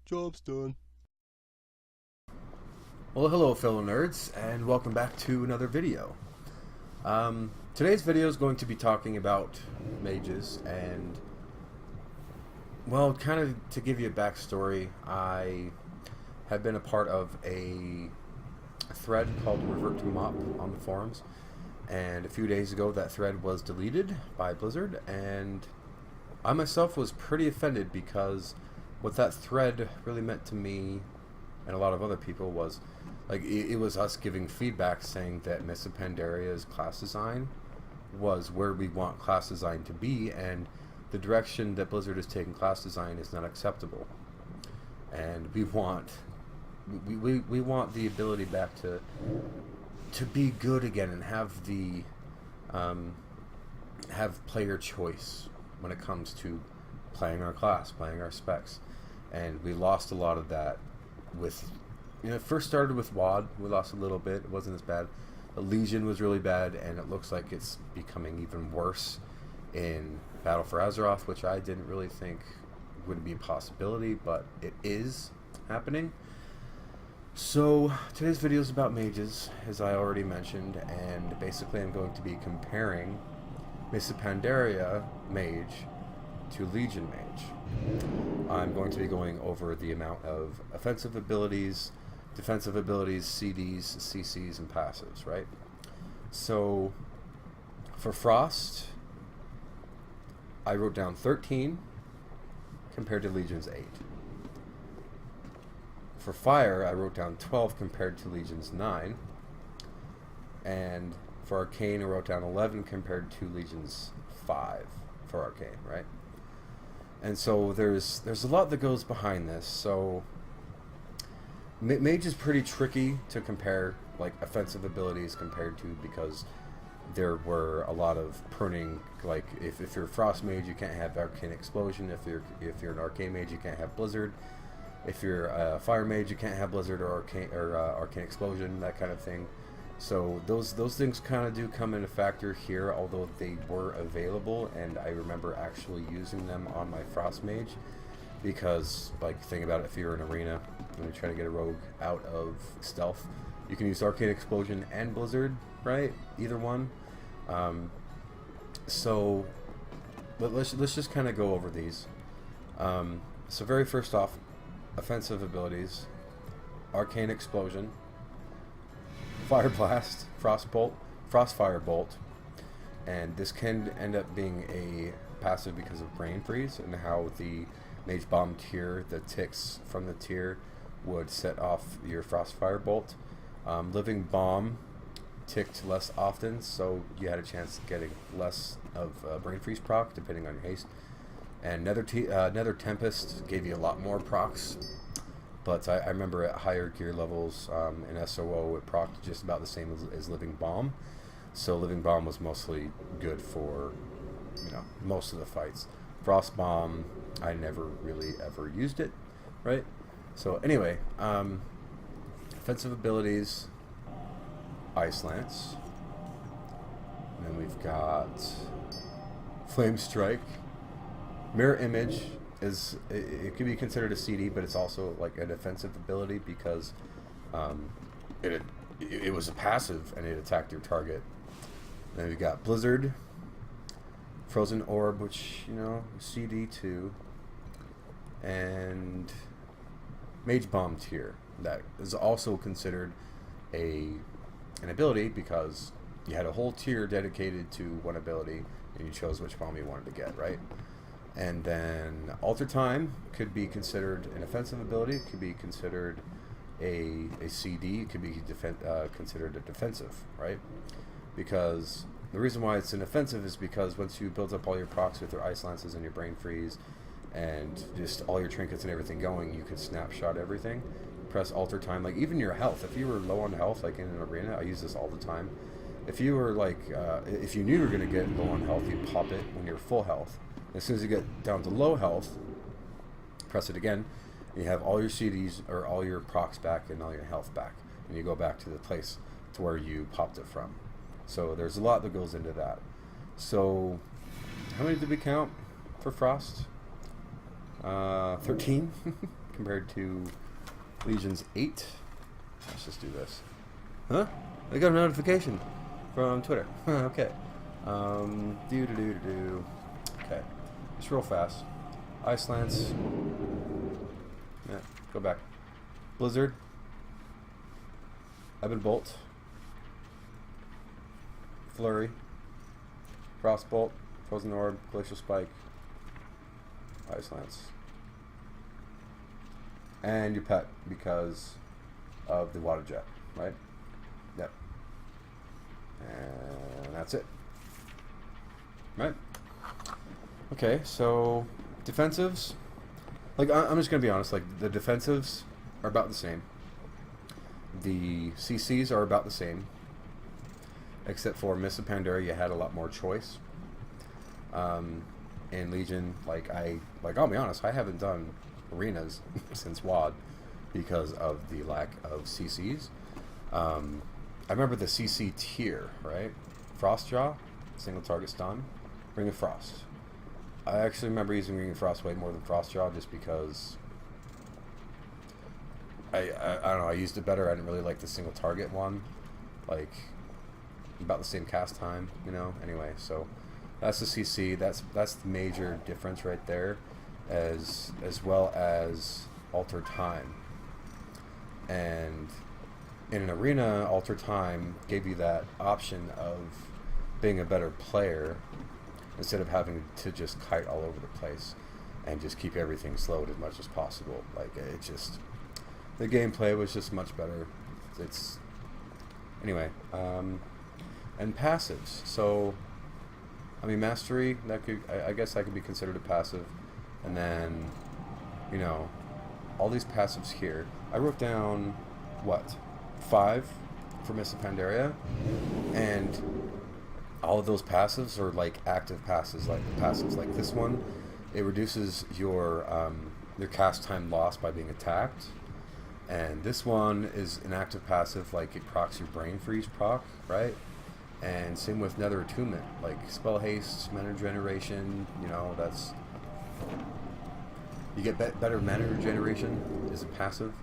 Job's done. Well, hello fellow nerds, and welcome back to another video. Today's video is going to be talking about mages, and well, kind of to give you a backstory, I have been a part of a thread called Revert to MoP on the forums, and a few days ago that thread was deleted by Blizzard, and I myself was pretty offended because what that thread really meant to me and a lot of other people was like it was us giving feedback saying that Mists of Pandaria's class design was where we want class design to be, and the direction that Blizzard is taking class design is not acceptable, and we want the ability back to be good again and have the have player choice when it comes to playing our class, playing our specs. And we lost a lot of that with, it first started with WoD. We lost a little bit. It wasn't as bad. The Legion was really bad, and it looks like it's becoming even worse in Battle for Azeroth, which I didn't really think would be a possibility, but it is happening. So today's video is about mages, as I already mentioned, and basically I'm going to be comparing Mists of Pandaria Mage to Legion Mage. I'm going to be going over the amount of offensive abilities, defensive abilities, CDs, CCs, and passives, right? So for Frost, I wrote down 13 compared to Legion's 8. For Fire, I wrote down 12 compared to Legion's 9. And for Arcane, I wrote down 11 compared to Legion's 5 for Arcane, right? And so there's a lot that goes behind this. So Mage is pretty tricky to compare, like offensive abilities compared to, because there were a lot of pruning. Like if you're a Frost Mage, you can't have Arcane Explosion. If you're an Arcane Mage, you can't have Blizzard. If you're a Fire Mage, you can't have Blizzard or Arcane Explosion, that kind of thing. So those things kind of do come into factor here, although they were available, and I remember actually using them on my Frost Mage, because, like, think about it, if you're in an arena and you're trying to get a rogue out of stealth, you can use Arcane Explosion and Blizzard, right? Either one. So let's just kind of go over these. So very first off, offensive abilities: Arcane Explosion, Fire Blast, Frost Bolt, Frostfire Bolt, and this can end up being a passive because of Brain Freeze and how the Mage Bomb tier, the ticks from the tier, would set off your Frostfire Bolt. Living Bomb ticked less often, so you had a chance of getting less of Brain Freeze proc depending on your haste. And Nether Tempest gave you a lot more procs. But I remember at higher gear levels in SOO, it procced just about the same as Living Bomb. So Living Bomb was mostly good for, most of the fights. Frost Bomb, I never really ever used it, right? So anyway, offensive abilities: Ice Lance. And then we've got Flame Strike. Mirror Image it could be considered a CD, but it's also like a defensive ability because it was a passive and it attacked your target. Then we got Blizzard, Frozen Orb, which CD too, and Mage Bomb tier. That is also considered an ability because you had a whole tier dedicated to one ability and you chose which bomb you wanted to get, right? And then Alter Time could be considered an offensive ability. It could be considered a CD. It could be considered a defensive, right? Because the reason why it's an offensive is because once you build up all your procs with your Ice Lances and your Brain Freeze and just all your trinkets and everything going, you can snapshot everything. Press Alter Time, like even your health. If you were low on health, like in an arena, I use this all the time. If you were like, if you knew you were going to get low on health, you pop it when you're full health. As soon as you get down to low health, press it again, and you have all your CDs or all your procs back and all your health back, and you go back to the place to where you popped it from. So there's a lot that goes into that. So how many did we count for Frost? 13 compared to Legion's 8. Let's just do this. Huh? I got a notification from Twitter. Okay. Okay. Just real fast. Ice Lance. Yeah, go back. Blizzard. Ebon Bolt. Flurry. Frostbolt. Frozen Orb. Glacial Spike. Ice Lance. And your pet because of the water jet, right? Yep. And that's it. Right? Okay, so defensives. Like, I'm just going to be honest. Like, the defensives are about the same. The CCs are about the same. Except for Mists of Pandaria, you had a lot more choice. In Legion, I'll be honest, I haven't done arenas since WoD because of the lack of CCs. I remember the CC tier, right? Frostjaw, single target stun, Ring of Frost. I actually remember using Ring of Frost way more than Frostjaw just because I don't know, I used it better. I didn't really like the single target one. Like, about the same cast time, you know? Anyway, so that's the CC. That's the major difference right there, as well as alter time. And in an arena, alter time gave you that option of being a better player instead of having to just kite all over the place and just keep everything slowed as much as possible. Like, it just, the gameplay was just much better. It's anyway. And passives. So, I mean, mastery, that could, I guess that could be considered a passive. And then, you know, all these passives here. I wrote down, what, 5 for Mists of Pandaria, and all of those passives are like active passives. Like this one, it reduces your cast time loss by being attacked. And this one is an active passive, like it procs your Brain Freeze proc, right? And same with Nether Attunement, like Spell Haste, Mana Regeneration, you know, that's... You get better Mana Regeneration is a passive,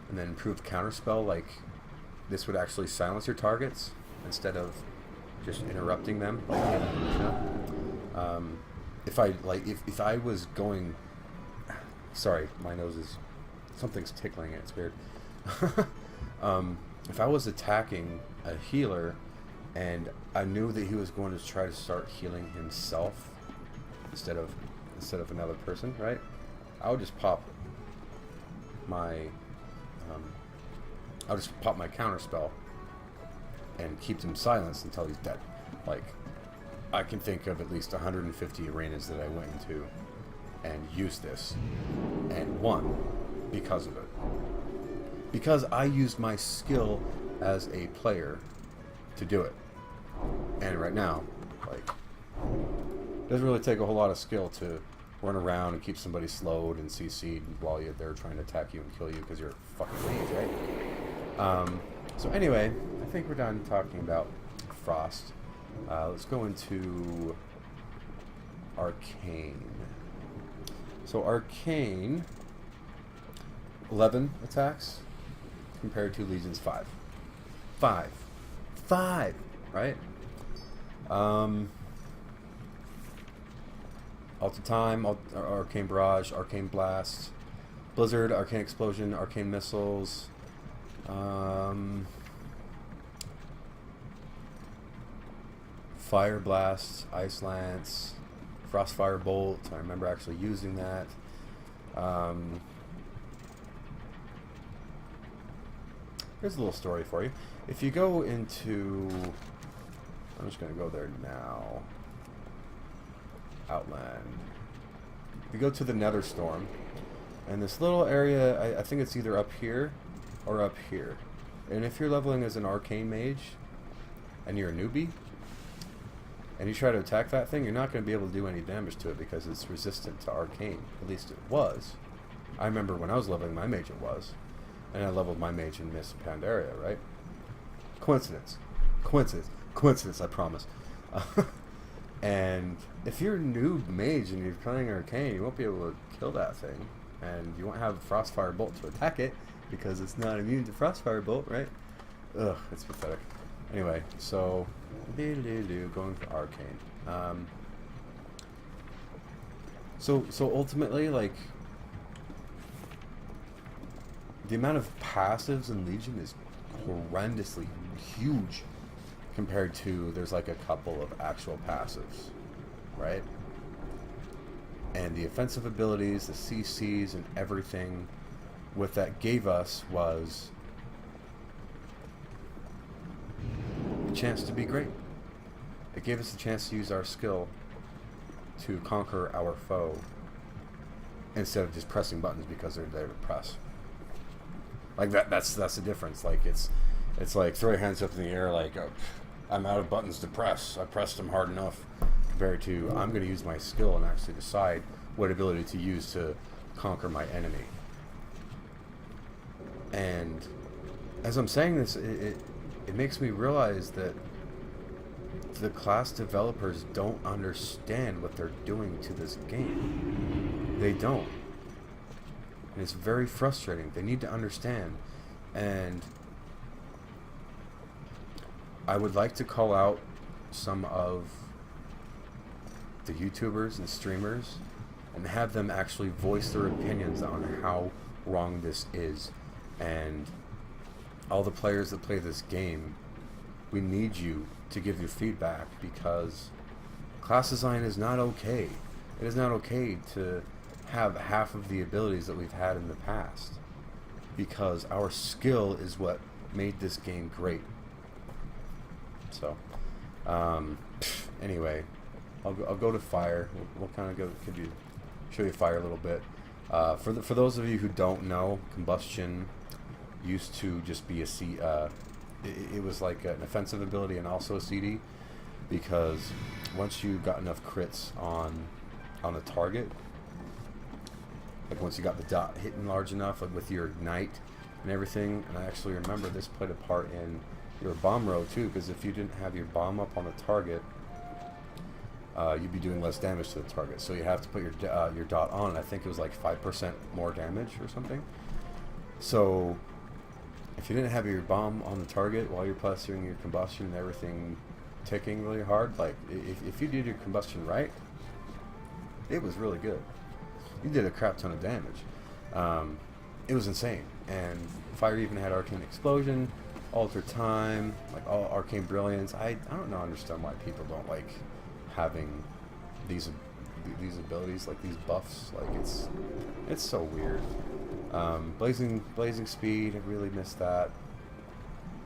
and then improved Counterspell, like this would actually silence your targets instead of just interrupting them, like, you know? If I was going... Sorry, my nose is... Something's tickling it, it's weird. If I was attacking a healer and I knew that he was going to try to start healing himself instead of another person, right? I would just pop my counter spell and keep him silenced until he's dead. Like, I can think of at least 150 arenas that I went into and used this and won because of it. Because I used my skill as a player to do it. And right now, like, it doesn't really take a whole lot of skill to run around and keep somebody slowed and CC'd while they're trying to attack you and kill you because you're a fucking mage, right? So anyway, I think we're done talking about Frost. Let's go into Arcane. So Arcane, 11 attacks compared to Legion's 5. 5, right? Alter Time, Arcane Barrage, Arcane Blast, Blizzard, Arcane Explosion, Arcane Missiles, Fire Blast, Ice Lance, Frostfire Bolt. I remember actually using that. Here's a little story for you. If you go into... I'm just going to go there now. Outland. If you go to the Nether Storm, and this little area, I think it's either up here or up here. And if you're leveling as an Arcane Mage, and you're a newbie, and you try to attack that thing, you're not going to be able to do any damage to it because it's resistant to Arcane. At least it was. I remember when I was leveling my Mage it was. And I leveled my Mage in Mists of Pandaria, right? Coincidence. Coincidence, I promise. And if you're a new Mage and you're playing Arcane, you won't be able to kill that thing. and you won't have Frostfire Bolt to attack it because it's not immune to Frostfire Bolt, right? Ugh, it's pathetic. Anyway, so going for Arcane. So ultimately, like, the amount of passives in Legion is horrendously huge compared to there's like a couple of actual passives, right? And the offensive abilities, the CCs, and everything what that gave us was a chance to be great. It gave us a chance to use our skill to conquer our foe instead of just pressing buttons because they're there to press. Like that's the difference. Like it's like throw your hands up in the air like, oh, I'm out of buttons to press. I pressed them hard enough, compared to I'm going to use my skill and actually decide what ability to use to conquer my enemy. And as I'm saying this, it makes me realize that the class developers don't understand what they're doing to this game. They don't. And it's very frustrating. They need to understand. And I would like to call out some of the YouTubers and streamers and have them actually voice their opinions on how wrong this is. And all the players that play this game, we need you to give your feedback, because class design is not okay. It is not okay to have half of the abilities that we've had in the past, because our skill is what made this game great. So anyway, I'll go to fire. We'll kind of show you fire a little bit. For those of you who don't know, combustion used to just be a C. It was like an offensive ability and also a CD, because once you got enough crits on the target, like once you got the dot hitting large enough, like with your ignite and everything, and I actually remember this played a part in your bomb row too, because if you didn't have your bomb up on the target, you'd be doing less damage to the target. So you have to put your dot on, and I think it was like 5% more damage or something. So if you didn't have your bomb on the target while you're pursuing your combustion and everything ticking really hard, like if you did your combustion right, it was really good. You did a crap ton of damage. It was insane. And fire even had Arcane Explosion, Alter Time, like all Arcane Brilliance. I don't know, understand why people don't like having these abilities, like these buffs. Like it's so weird. Blazing Speed, I really missed that.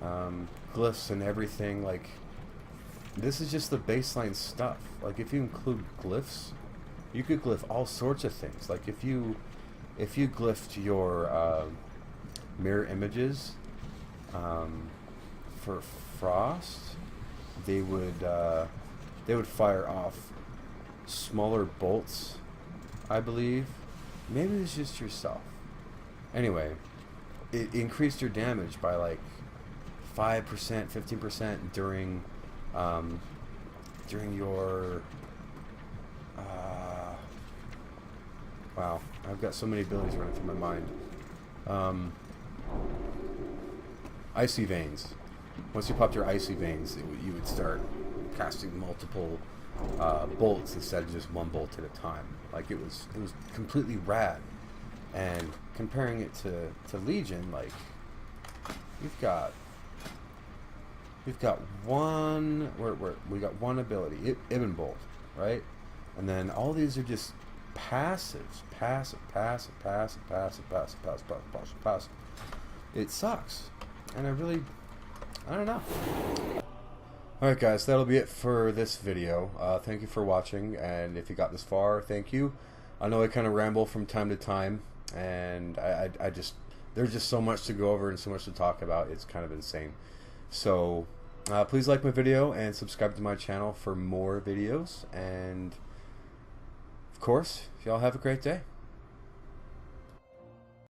Glyphs and everything, like this is just the baseline stuff. Like if you include glyphs, you could glyph all sorts of things. Like if you glyphed your mirror images for frost, they would fire off smaller bolts, I believe. Maybe it's just yourself. Anyway, it increased your damage by like 5%, 15% during your wow, I've got so many abilities running through my mind. Icy Veins. Once you popped your Icy Veins, you would start casting multiple bolts instead of just one bolt at a time. Like it was completely rad. And comparing it to Legion, like we've got one we got one ability, Ibn Bolt, right? And then all these are just passives, passive. It sucks, and I don't know. Alright guys, that'll be it for this video. Thank you for watching, and if you got this far, thank you. I know I kind of ramble from time to time, and I just, there's just so much to go over and so much to talk about. It's kind of insane. So please like my video and subscribe to my channel for more videos, and of course, y'all have a great day.